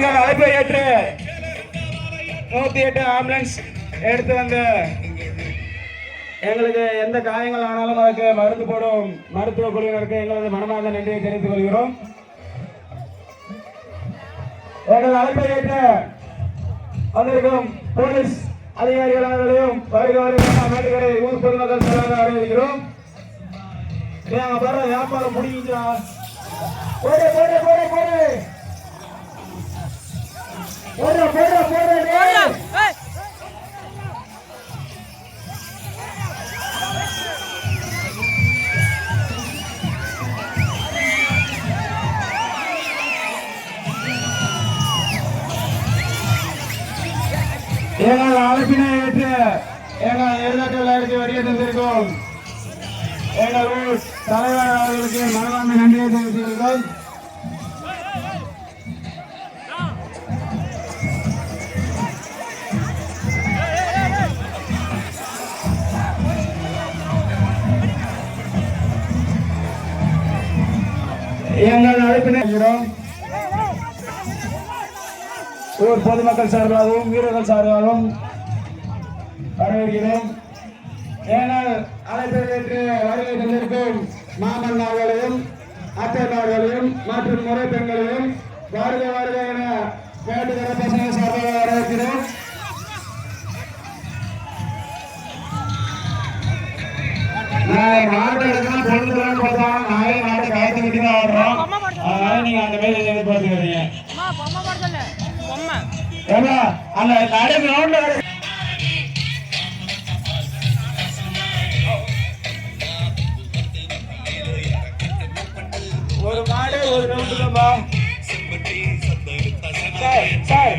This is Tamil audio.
எங்கள் அழைப்பை ஏற்று 108 ஆம்புலன்ஸ் எடுத்து வந்து எங்களுக்கு எந்த காயங்கள் ஆனாலும் அதுக்கு மருந்து போடும் மருத்துவ குழுவினருக்கு எங்களது மனமார்ந்த நன்றியை தெரிவித்துக் கொள்கிறோம். எங்கள் அழைப்பை ஏற்று வந்திருக்கும் போலீஸ் அதிகாரிகளையும் வருகிறவரை ஊர் பொதுமக்கள் சார்பாக வரவேற்கிறோம். வியாபாரம் முடிஞ்சா போடு போடு போடு போடு போடு போடு போடு எங்கள் அழைப்பினை ஏற்று எங்கள் எதிர்கட்சி வருகை தந்திருக்கும் எங்கள் ஊர் தலைவர் அவர்களுக்கு மனமார்ந்த நன்றியை தெரிவித்துள்ளோம். எங்கள் அழைப்பினை ஊர் பொதுமக்கள் சார்பாகவும் வீரர்கள் சார்பாகவும் வரவேற்கிறோம். ஏனால் அழைப்பை ஏற்று வருகை தந்திருக்கும் மாமன்னார்களையும் அத்தைமார்களையும் மற்றும் முறை பெண்களையும் வருக வருக என வேண்டுகிற பசங்க சார்பாக வரவேற்கிறோம். மாவட்டத்துக்கு பொழுதுதான் பார்த்தா நாளை மாவட்ட காத்து கட்டி தான் ஆடுறோம். அதனால நீங்க அந்த மாதிரி எதிர்பார்த்துக்கிறீங்க. அந்த நடை கிரவுண்ட்ல ஒரு மாடு ஒரு கிரவுண்ட் சார்